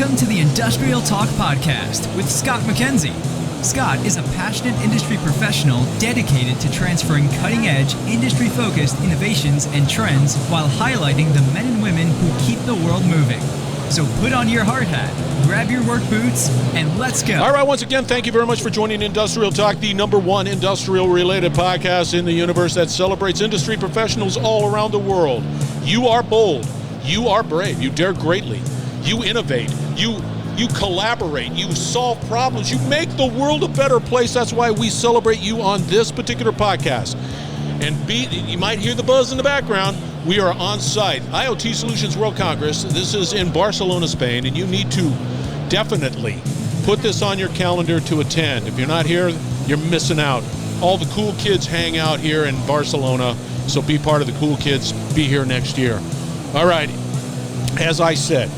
Welcome to the Industrial Talk Podcast with Scott MacKenzie. Scott is a passionate industry professional dedicated to transferring cutting-edge, industry-focused innovations and trends while highlighting the men and women who keep the world moving. So put on your hard hat, grab your work boots, and let's go. All right, once again, thank you very much for joining Industrial Talk, the #1 industrial-related podcast in the universe that celebrates industry professionals all around the world. You are bold. You are brave. You dare greatly. You innovate. You collaborate. You solve problems. You make the world a better place. That's why we celebrate you on this particular podcast. And you might hear the buzz in the background. We are on site, IoT Solutions World Congress. This is in Barcelona, Spain, and you need to definitely put this on your calendar to attend. If you're not here, you're missing out. All the cool kids hang out here in Barcelona, so be part of the cool kids. Be here next year. All right, as I said,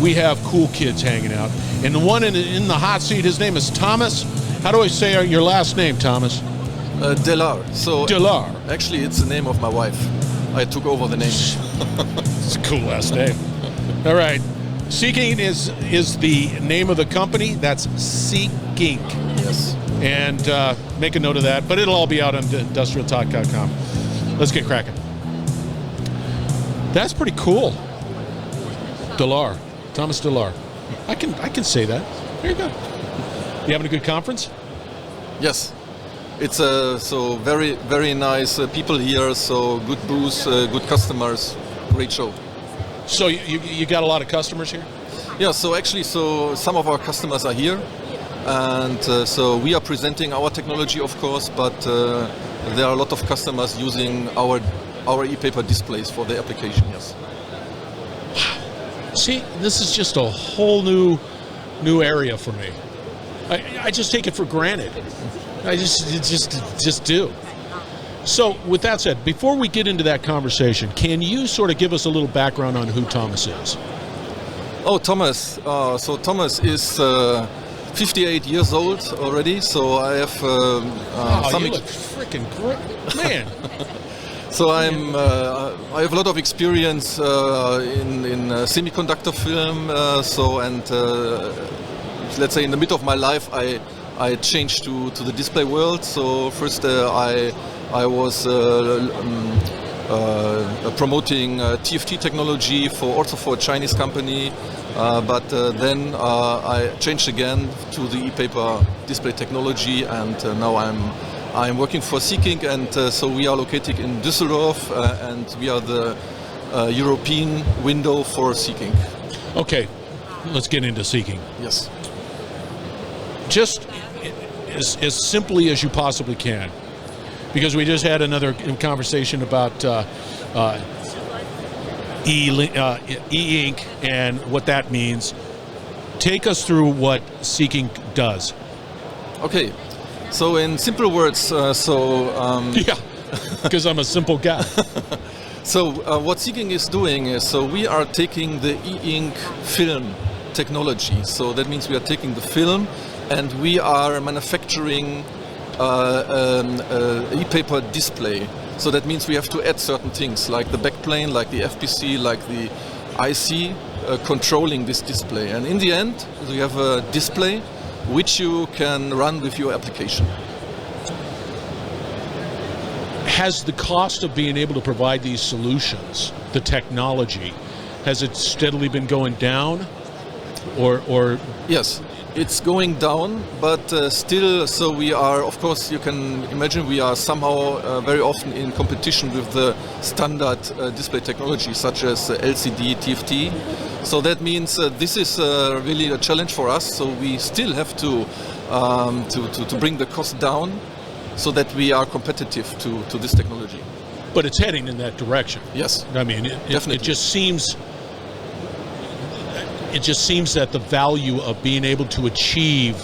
we have cool kids hanging out. And the one in the hot seat, his name is Thomas. How do I say your last name, Thomas? De Laar. So De Laar. Actually, it's the name of my wife. I took over the name. It's a cool last name. All right. Seekink is the name of the company. That's Seekink. Yes. And make a note of that. But it'll all be out on industrialtalk.com. Let's get cracking. That's pretty cool. De Laar. Thomas de Laar. I can say that. Very good. You having a good conference? Yes. It's so very, very nice people here, so good booths, good customers, great show. So you got a lot of customers here? Yeah, so actually, some of our customers are here, and so we are presenting our technology, of course, but there are a lot of customers using our e-paper displays for their application, yes. See, this is just a whole new area for me. I just take it for granted. I just do. So with that said, before we get into that conversation, can you sort of give us a little background on who Thomas is? Oh, Thomas. So Thomas is 58 years old already. So I have some. You look freaking great, man. So I have a lot of experience in semiconductor film. Let's say in the middle of my life, I changed to the display world. So first I was promoting TFT technology also for a Chinese company, but then I changed again to the e-paper display technology, and now I'm working for Seekink, and so we are located in Düsseldorf, and we are the European window for Seekink. Okay, let's get into Seekink. Yes. Just as simply as you possibly can, because we just had another conversation about e-ink and what that means. Take us through what Seekink does. Okay, so in simple words, yeah, because I'm a simple guy. So what Seekink is doing is, so we are taking the e-ink film technology. So that means we are taking the film and we are manufacturing e-paper display. So that means we have to add certain things like the backplane, like the FPC, like the IC controlling this display. And in the end, you have a display which you can run with your application. Has the cost of being able to provide these solutions, the technology, has it steadily been going down? Or Yes, it's going down, but still, so we are, of course, you can imagine we are somehow very often in competition with the standard display technology such as LCD, TFT. So that means this is really a challenge for us. So we still have to bring the cost down so that we are competitive to this technology. But it's heading in that direction. Yes, I mean, definitely. It just seems that the value of being able to achieve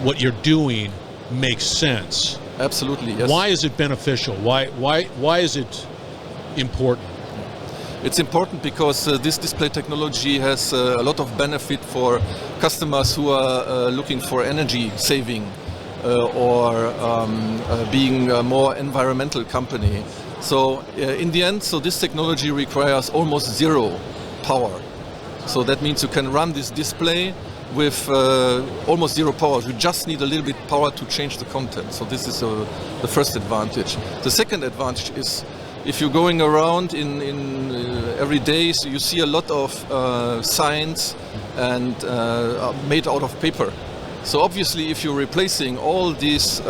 what you're doing makes sense. Absolutely, yes. Why is it beneficial? Why is it important? It's important because this display technology has a lot of benefit for customers who are looking for energy saving or being a more environmental company. So in the end, so this technology requires almost zero power. So that means you can run this display with almost zero power. You just need a little bit power to change the content. So this is the first advantage. The second advantage is if you're going around in every day, so you see a lot of signs and made out of paper. So obviously, if you're replacing all this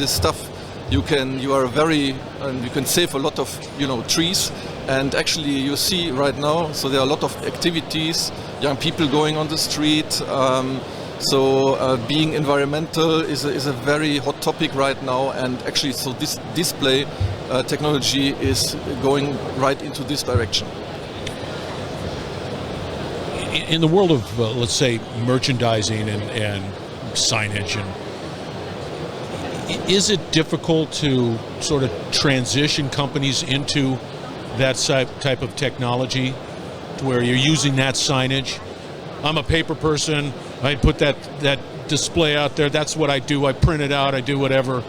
stuff, you can save a lot of trees. And actually, you see right now, so there are a lot of activities, young people going on the street. So being environmental is a very hot topic right now. And actually, so this display technology is going right into this direction. In the world of, let's say, merchandising and signage, is it difficult to sort of transition companies into that type of technology to where you're using that signage? I'm a paper person. I put that display out there. That's what I do. I print it out. I do whatever.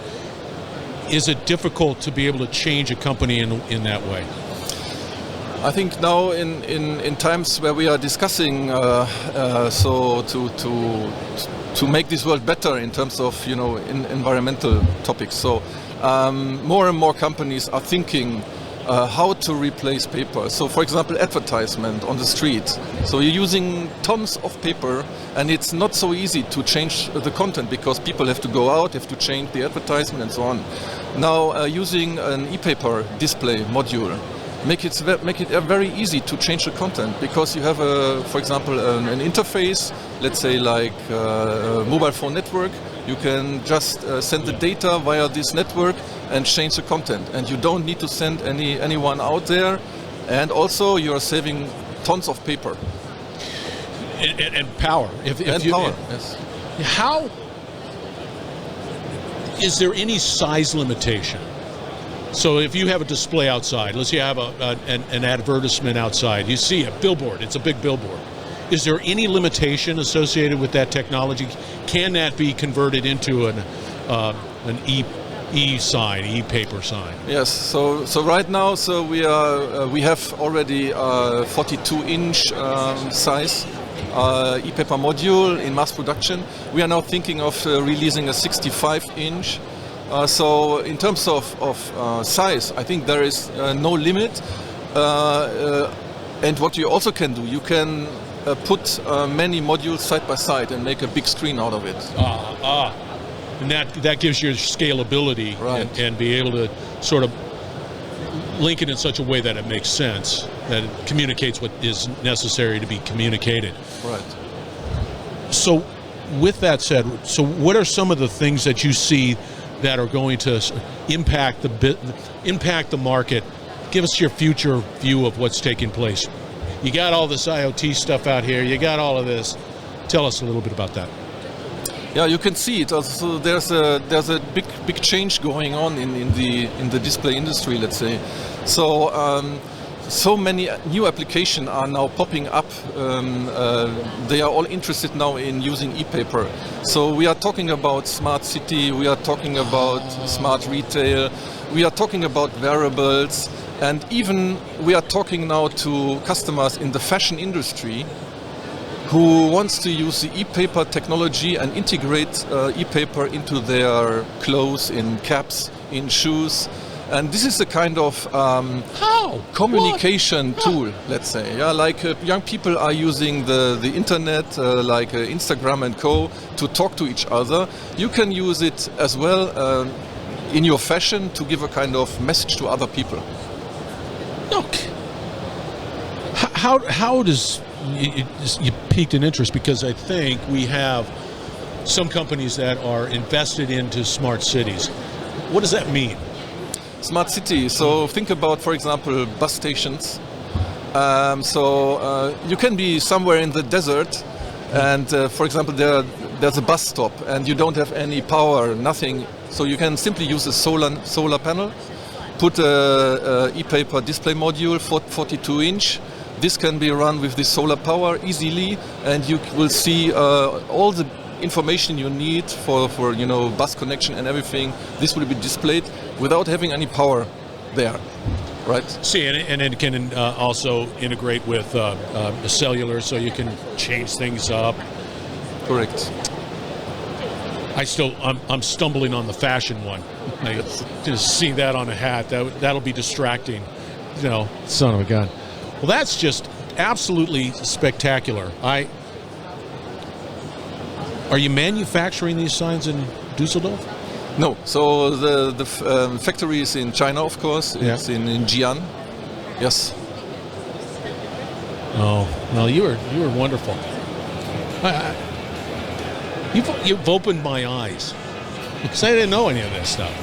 Is it difficult to be able to change a company in that way? I think now in times where we are discussing so to make this world better in terms of environmental topics. So more and more companies are thinking how to replace paper. So for example, advertisement on the street. So you're using tons of paper and it's not so easy to change the content because people have to go out, have to change the advertisement and so on. Now using an e-paper display module, make it very easy to change the content because you have, for example, an interface, let's say like a mobile phone network. You can just send the data via this network and change the content, and you don't need to send anyone out there. And also, you are saving tons of paper and power. Yes. How is there any size limitation? So if you have a display outside, let's say you have an advertisement outside, you see a billboard, it's a big billboard. Is there any limitation associated with that technology? Can that be converted into an e-sign, e-paper sign? Yes. So right now, so we have already 42-inch size e-paper module in mass production. We are now thinking of releasing a 65-inch. So in terms of size, I think there is no limit. And what you also can do, you can put many modules side by side and make a big screen out of it. And that gives you scalability, right. and be able to sort of link it in such a way that it makes sense, that it communicates what is necessary to be communicated. Right. So with that said, so what are some of the things that you see that are going to impact the market? Give us your future view of what's taking place. You got all this IoT stuff out here. You got all of this. Tell us a little bit about that. Yeah, you can see it. Also, there's a big change going on in the display industry. Let's say, so many new applications are now popping up. They are all interested now in using e-paper. So we are talking about smart city. We are talking about smart retail. We are talking about wearables. And even we are talking now to customers in the fashion industry who wants to use the e-paper technology and integrate e-paper into their clothes, in caps, in shoes. And this is a kind of communication tool, let's say. Yeah, like young people are using the internet, like Instagram and co, to talk to each other. You can use it as well in your fashion to give a kind of message to other people. Look, how does you piqued an interest, because I think we have some companies that are invested into smart cities. What does that mean? Smart city. So think about, for example, bus stations. You can be somewhere in the desert, and for example, there's a bus stop, and you don't have any power, nothing. So you can simply use a solar panel. Put a e-paper display module, 42-inch. This can be run with this solar power easily, and you will see all the information you need for bus connection and everything. This will be displayed without having any power there. right? See, and it can also integrate with cellular, so you can change things up. Correct. I'm stumbling on the fashion one. I just see that on a hat. That'll be distracting. Son of a gun. Well, that's just absolutely spectacular. Are you manufacturing these signs in Dusseldorf? No. So the factory is in China, of course. It's in Jian. Yes. Oh, well, you were wonderful. You've opened my eyes because I didn't know any of this stuff.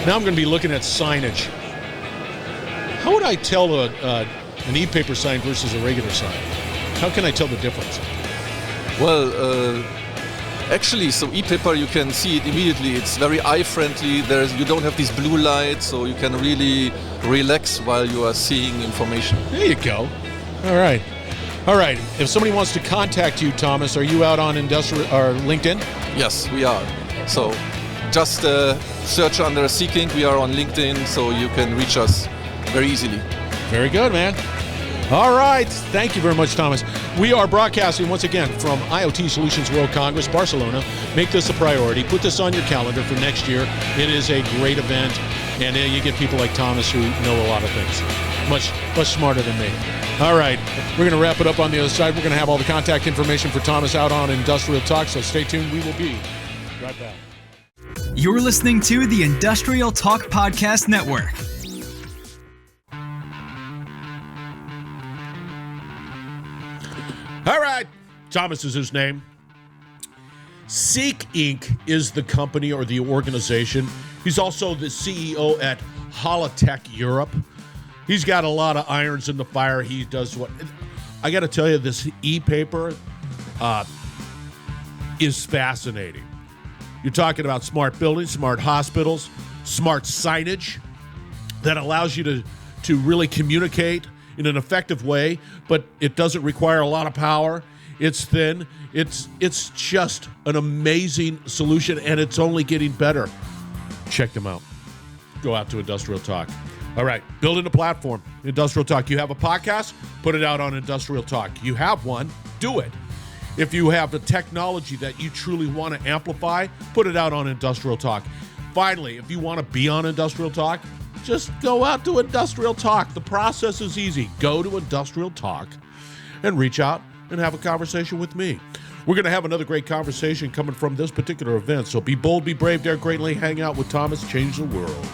Now I'm going to be looking at signage. How would I tell an e-paper sign versus a regular sign? How can I tell the difference? Well, actually, so e-paper, you can see it immediately. It's very eye-friendly. You don't have these blue lights, so you can really relax while you are seeing information. There you go. All right. If somebody wants to contact you, Thomas, are you out on Industrial or LinkedIn? Yes, we are. So just search under Seekink. We are on LinkedIn, so you can reach us very easily. Very good, man. All right. Thank you very much, Thomas. We are broadcasting once again from IoT Solutions World Congress, Barcelona. Make this a priority. Put this on your calendar for next year. It is a great event, and you get people like Thomas who know a lot of things. Much smarter than me. All right. We're going to wrap it up on the other side. We're going to have all the contact information for Thomas out on Industrial Talk, so stay tuned. We will be right back. You're listening to the Industrial Talk Podcast Network. All right. Thomas is his name. Seekink is the company or the organization. He's also the CEO at Holotech Europe. He's got a lot of irons in the fire. He does what... I got to tell you, this e-paper is fascinating. You're talking about smart buildings, smart hospitals, smart signage that allows you to really communicate in an effective way, but it doesn't require a lot of power. It's thin. It's just an amazing solution, and it's only getting better. Check them out. Go out to Industrial Talk. All right, building a platform, Industrial Talk. You have a podcast, put it out on Industrial Talk. You have one, do it. If you have a technology that you truly want to amplify, put it out on Industrial Talk. Finally, if you want to be on Industrial Talk, just go out to Industrial Talk. The process is easy. Go to Industrial Talk and reach out and have a conversation with me. We're going to have another great conversation coming from this particular event. So be bold, be brave, dare greatly, hang out with Thomas, change the world.